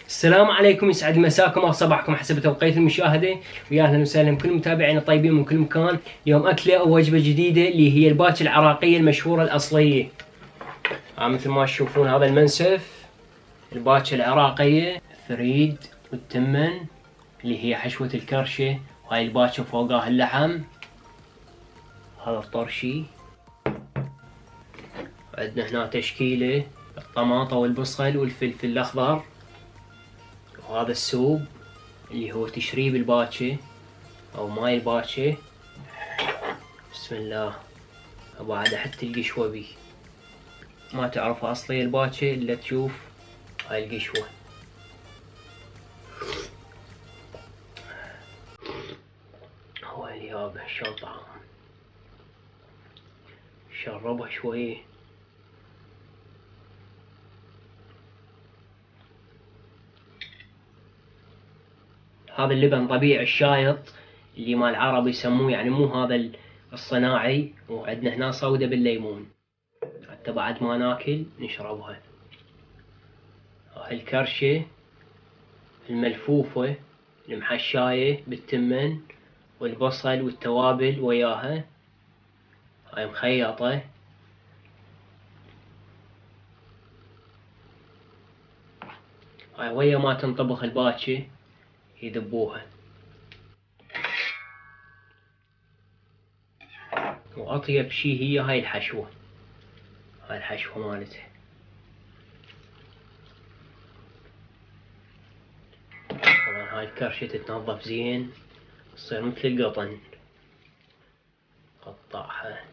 السلام عليكم، يسعد مساكم او صباحكم حسب توقيت المشاهده، ويا اهلا وسهلا بكل متابعينا الطيبين من كل مكان. اليوم اكله او وجبه جديده اللي هي الباكه العراقيه المشهوره الاصليه. مثل ما تشوفون هذا المنسف، الباكه العراقيه، الثريد والتمن اللي هي حشوه الكرشه، وهاي الباكه فوقها اللحم، هذا الطرشي. عندنا هنا تشكيله الطماطة والبصل والفلفل الاخضر، وهذا السوب اللي هو تشريب الباكه او ماي الباكه. بسم الله. وبعد حتى القشوة بيه، ما تعرف اصلي الباكه الا تشوف هاي القشوة. هو اليابه شلون طعم، شربها شوية. هذا اللبن طبيعي الشايط اللي مال العرب يسموه، يعني مو هذا الصناعي. وعندنا هنا صودة بالليمون حتى بعد ما ناكل نشربها. هاي الكرشة الملفوفة المحشاية بالتمن والبصل والتوابل وياها، هاي مخيطة. هاي ويا ما تنطبخ الباكه يذبوها. واطيب شي هي هاي الحشوة، هاي الحشوة مالتها. طبعا هاي الكرشة تتنظف زين، تصير مثل القطن. قطعها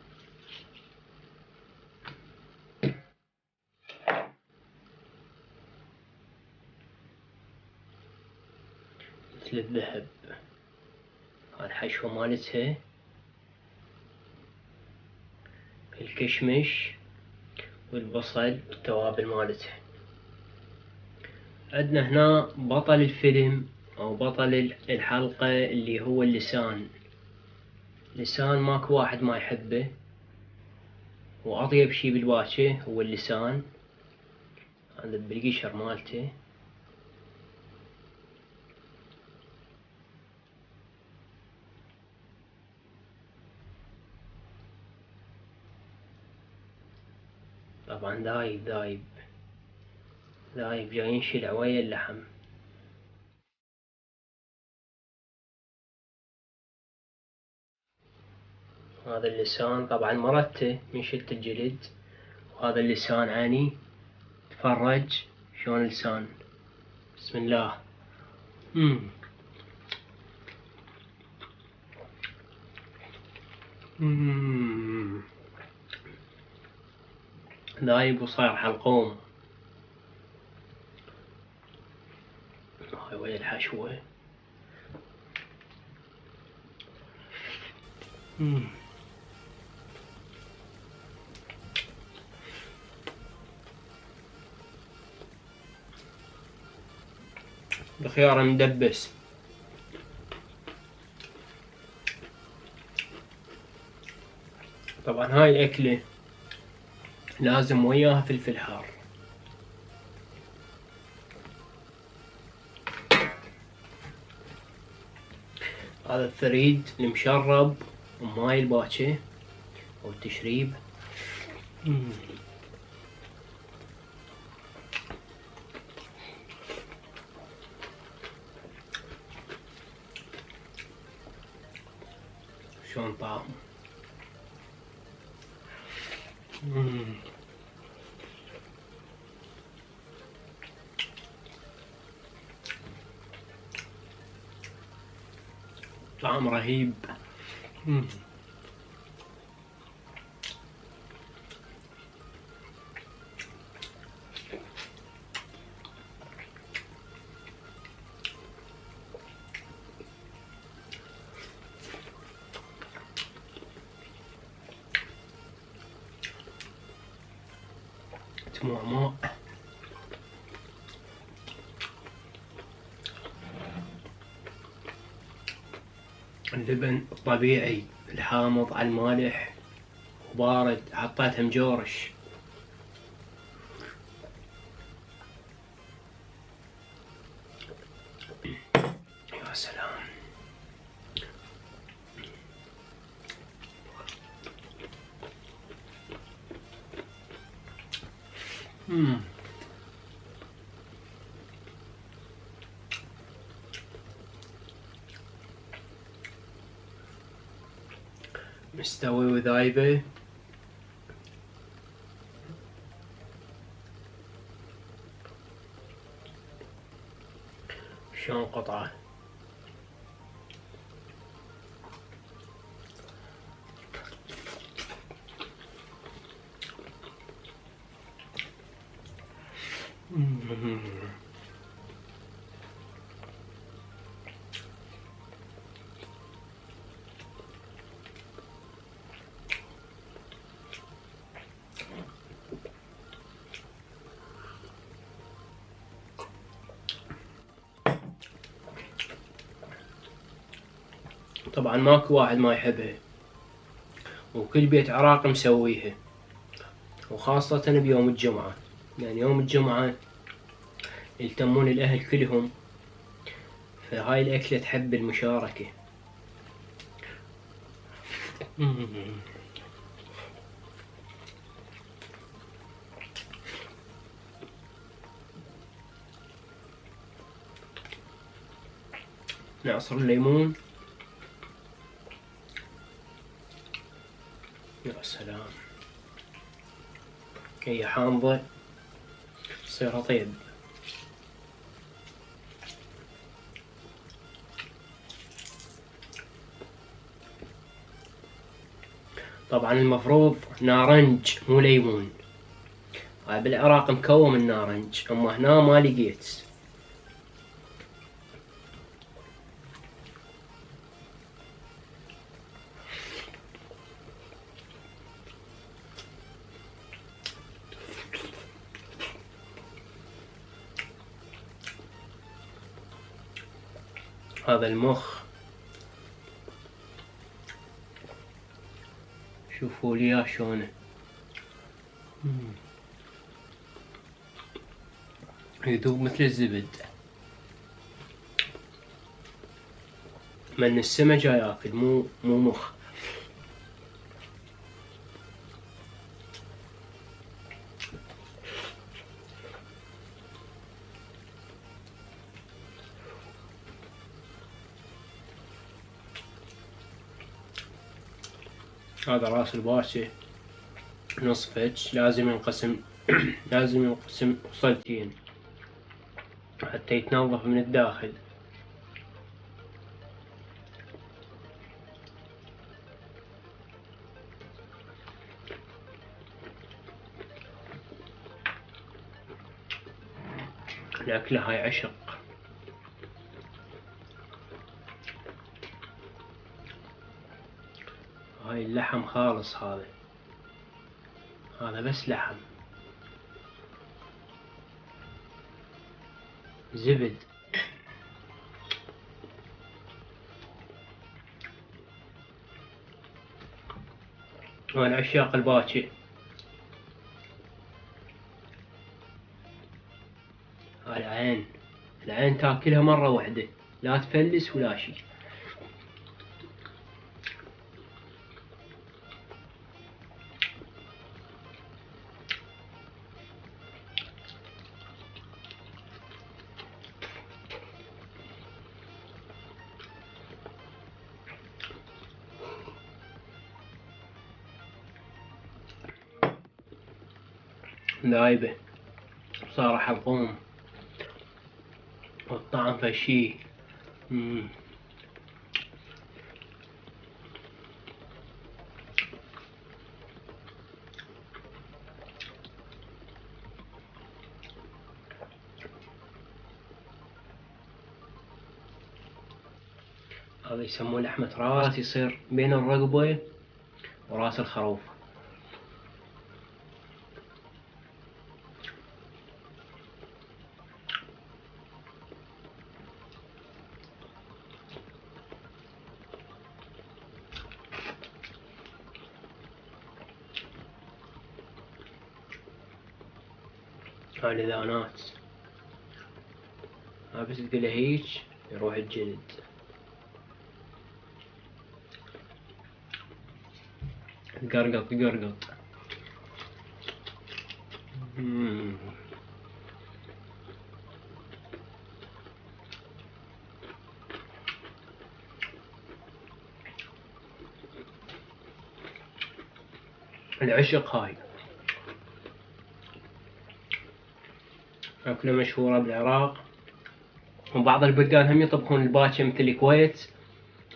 مثل الذهب. هاي الحشوة مالتها، الكشمش والبصل والتوابل مالتها. عندنا هنا بطل الفيلم او بطل الحلقة اللي هو اللسان. لسان ماكو واحد ما يحبه، واطيب شي بالباكه هو اللسان. هذا بالقشر مالته. طبعا ذايب ذايب ذايب، جاي ينشلع ويا اللحم. هذا اللسان طبعا مرته من شلت الجلد، وهذا اللسان عاني. تفرج شلون اللسان. بسم الله. ذايب وصاير حلقوم. هاي ويا الحشوة. الخيار مدبس. طبعا هاي الأكلة لازم وياها فلفل حار. هذا الثريد المشرب وماي الباكه او التشريب. شلون طعم. طعم رهيب. ماء. اللبن الطبيعي الحامض على المالح وبارد، حطيتها مجورش. يا سلام. مستوي وذايبة. شلون قطعة. طبعا ماكو واحد ما يحبها، وكل بيت عراقي مسويها، وخاصة بيوم الجمعة. يعني يوم الجمعة يلتمون الأهل كلهم، فهاي الأكلة تحب المشاركة. نعصر الليمون. يا سلام، هي حامضة تصير طيب. طبعا المفروض نارنج مو ليمون. هاي بالعراق مكون من نارنج، اما هنا ما لقيت. هذا المخ، شوفوا لي شلونه يذوب مثل الزبد. من السما جاي اكل، مو مخ. هذا راس الباشا نصفج، لازم ينقسم لازم ينقسم فصلتين حتى يتنظف من الداخل. الأكلة هاي عشق. هاي اللحم خالص، هذا بس لحم، زبد. وأنا عشاق الباكي. هاي العين تاكلها مرة واحدة، لا تفلس ولا شي. ذايبة، صار حلقوم، والطعم فشي. هذا يسموه لحمة راس، يصير بين الرقبة وراس الخروف. هاي الإذانات. بس تقول هيك يروح الجلد. قرقط قرقط. العشق هاي أكلة مشهورة بالعراق، وبعض البلدان هم يطبخون الباكة مثل الكويت،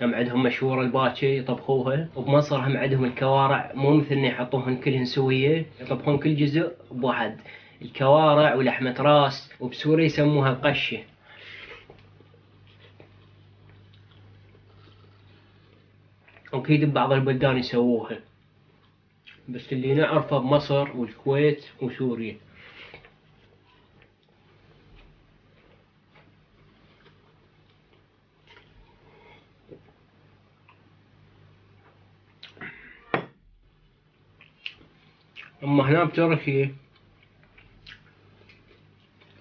هم عندهم مشهورة الباكة يطبخوها، وبمصر هم عندهم الكوارع، مو مثلنا يحطوهن كلهن سوية، يطبخون كل جزء بواحد، الكوارع ولحمة راس، وبسوريا يسموها القشة. أكيد ببعض البلدان يسووها، بس اللي نعرفه بمصر والكويت وسوريا. أما هنا بتركيا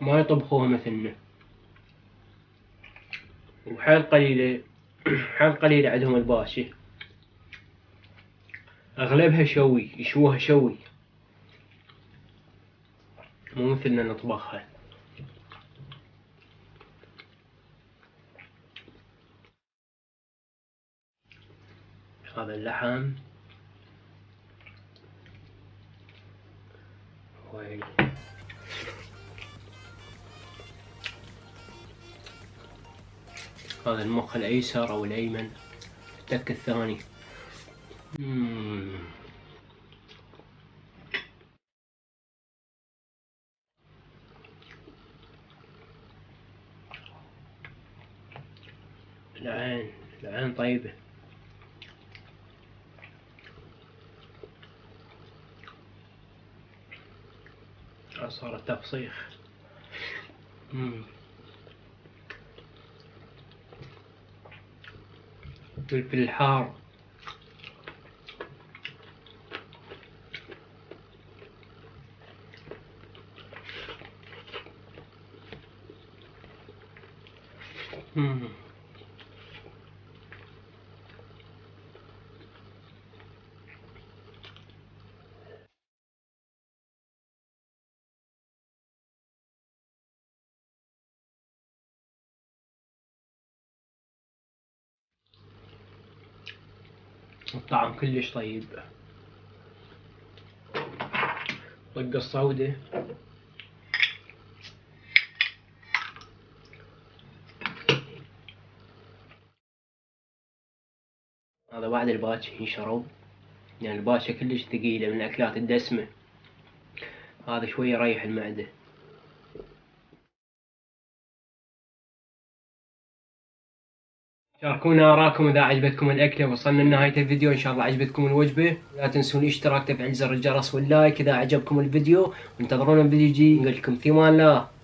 ما يطبخوها مثلنا، وحيل قليلة حيل قليلة عندهم الباشة، أغلبها شوي، يشووها شوي مو مثلنا نطبخها. هذا اللحم وين هذا المخ الأيسر أو الأيمن، التك الثاني. العين طيبة. صار التفصيخ. فلفل الحار. الطعم كلش طيب. طقة الصودة. هذا بعد الباكة ينشرب، يعني الباكة كلش ثقيلة من الأكلات الدسمة، هذا شوي يريح المعدة. شاركونا آراءكم إذا عجبتكم الأكلة. وصلنا لنهاية الفيديو، إن شاء الله عجبتكم الوجبة. لا تنسون الاشتراك، تفعيل زر الجرس واللايك إذا عجبكم الفيديو، وانتظرونا الفيديو الجاي. نقول لكم في أمان الله.